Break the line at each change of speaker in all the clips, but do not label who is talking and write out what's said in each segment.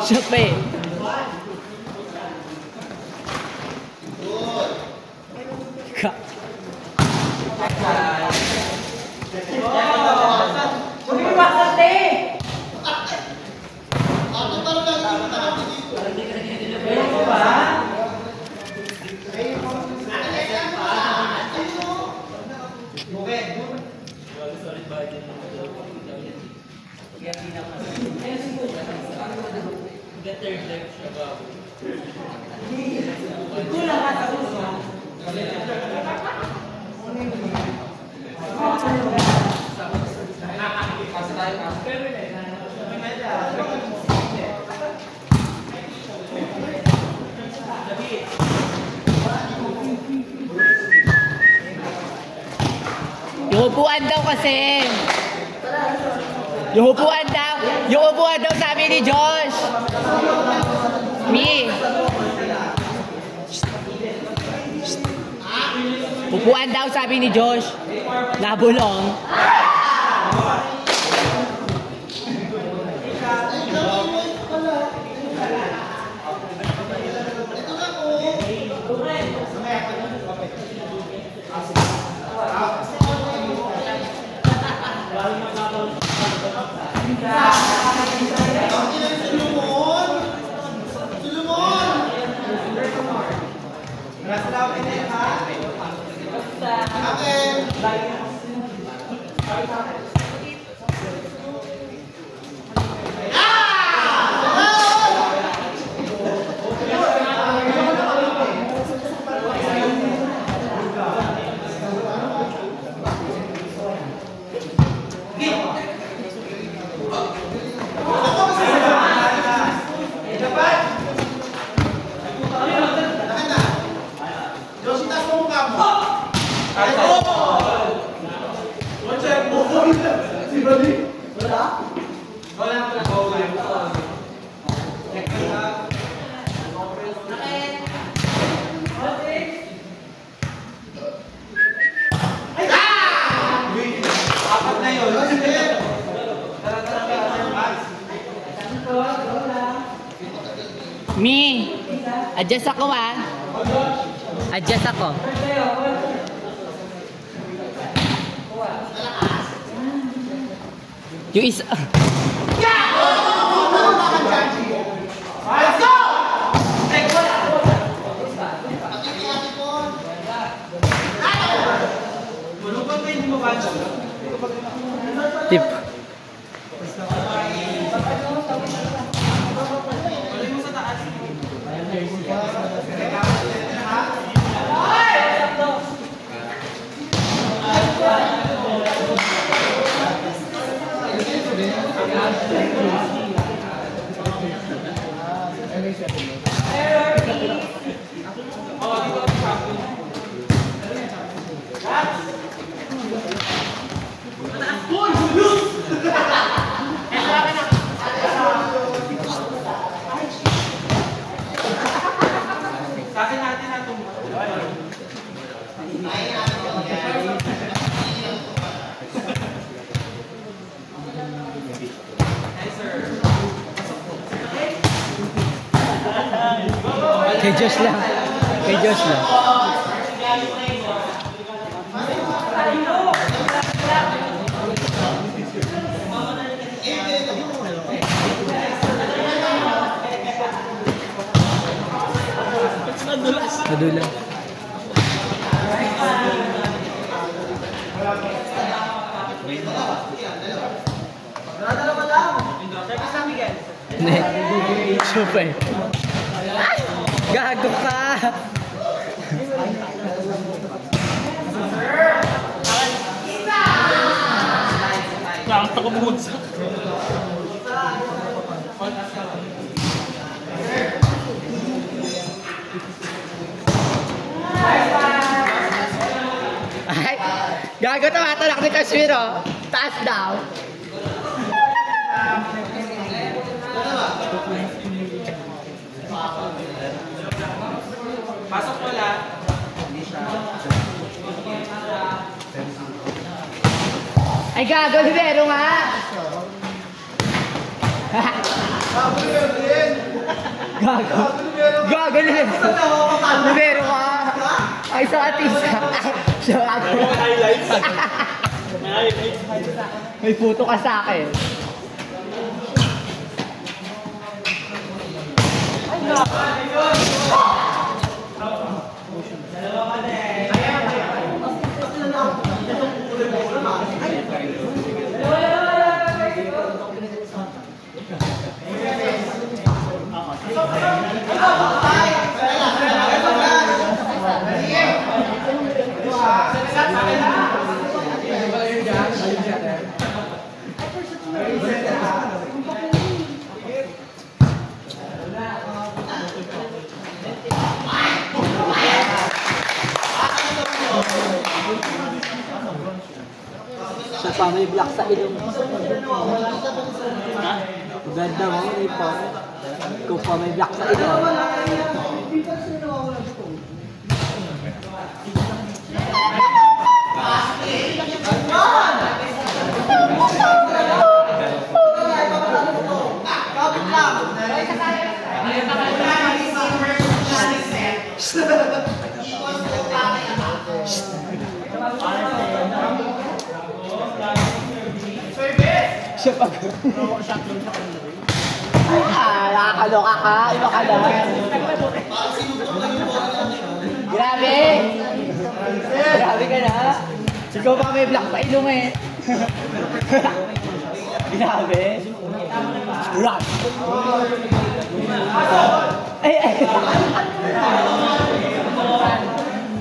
Siya pa eh. Ka. Yung upuan daw kasi. Yung upuan daw. Yung upuan daw sabi ni Josh. Mi. Upuan daw sabi ni Josh. Nabulong. Mi, adjust ako ah. Adjust ako. Yung isa. Tip. Kay Diyos lang. Kay Diyos lang. Nadulas. Super. Gago ka!
Nakakita ko bumagsak.
Ay! Gago, tumatalak ni Kashmir, oh. Taas daw.
Pasok ko lang.
Ay, gago, libero nga! Gago. Gago, libero nga! Ay, sa atisa. Siya gago.
Highlights. May highlights.
May photo ka sa akin. Ay, gago.
Siya pa may black sa ilong. Ganda mo, may po. Ikaw pa may black sa ilong.
Siya pag... nakakaloka ka. Iba ka lang. Grabe! Grabe ka na. Ikaw pa may black pa ilong eh. Grabe. Rap! Ay, ay!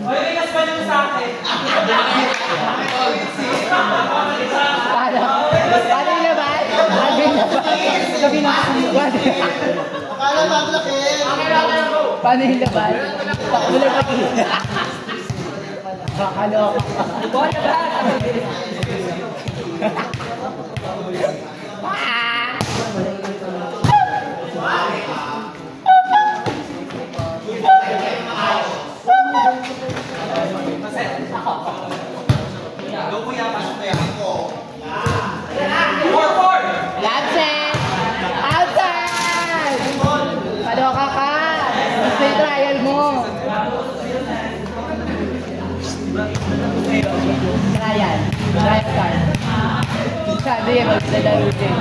Mas pa lang sa akin.
Paano? Paano yung laban? Paano yung laban? Sabi na
Akala maglaki.
paano yung laban? Takbo lang ako. Kakaloka. Bola ba? Trial mo. Trial. Trial card. Sabi yan, maglalaro din.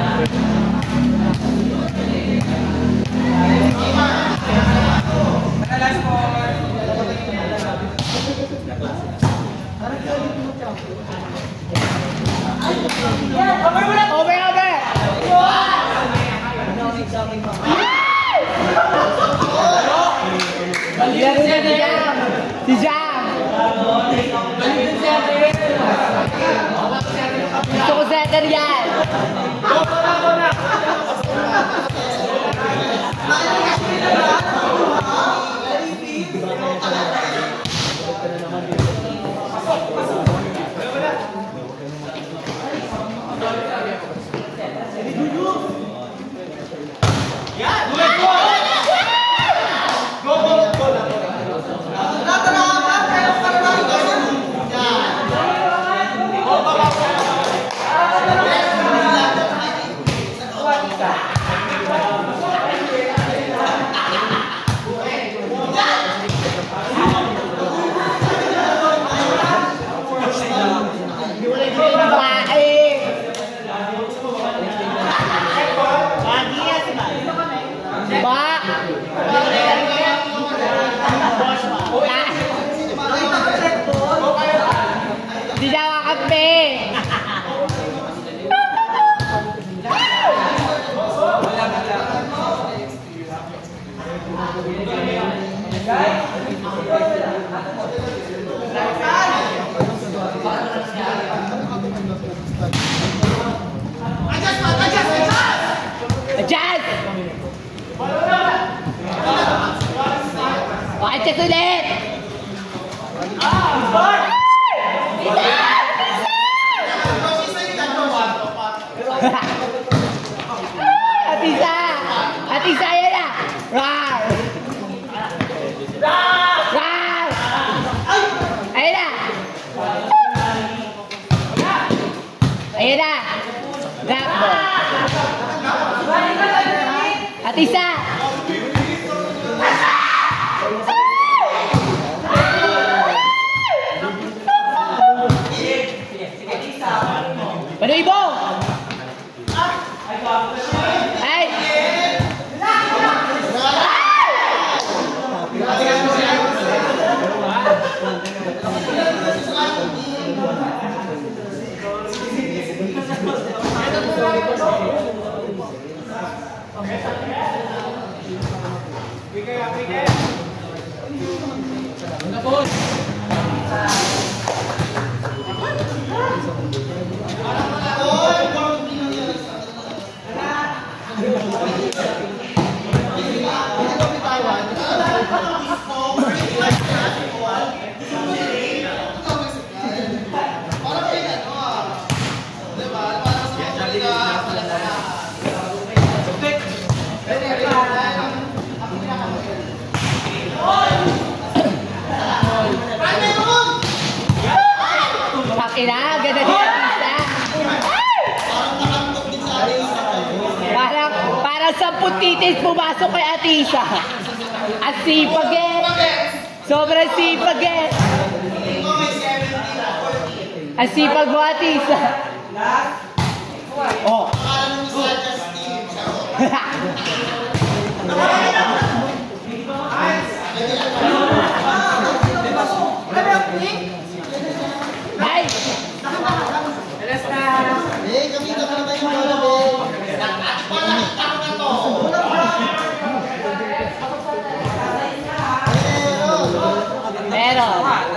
Madalas po.
Over, over! Laro na si Jam! Si Jam! Gusto ko setter yan! Atisa! Panoy mo! Ay! Pakina, ganda din Atisa. Parang 10 titis pumasok kay Atisa. At sipag eh. Sobrang sipag eh. Ang sipag mo Atisa. Oh. Ay!
Kami na tayo
Pero,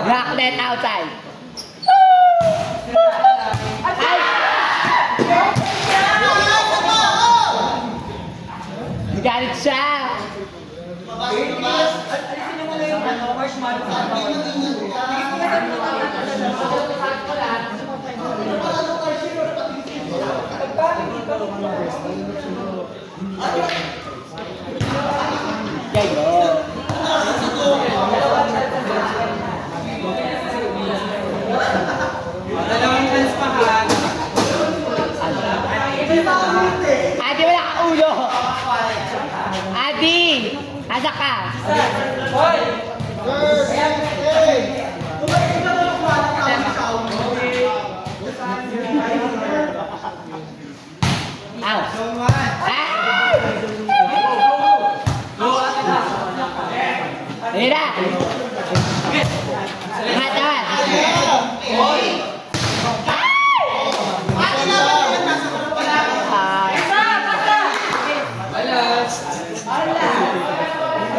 rocklet outside. Ay! Galit siya. Adi, wala ka ulo. Adi, asa ka? Ow. Ayun na. Angat.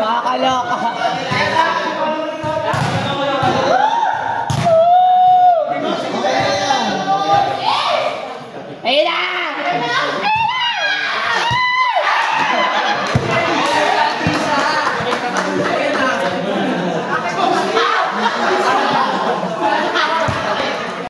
Nakakaloka. Ayun na.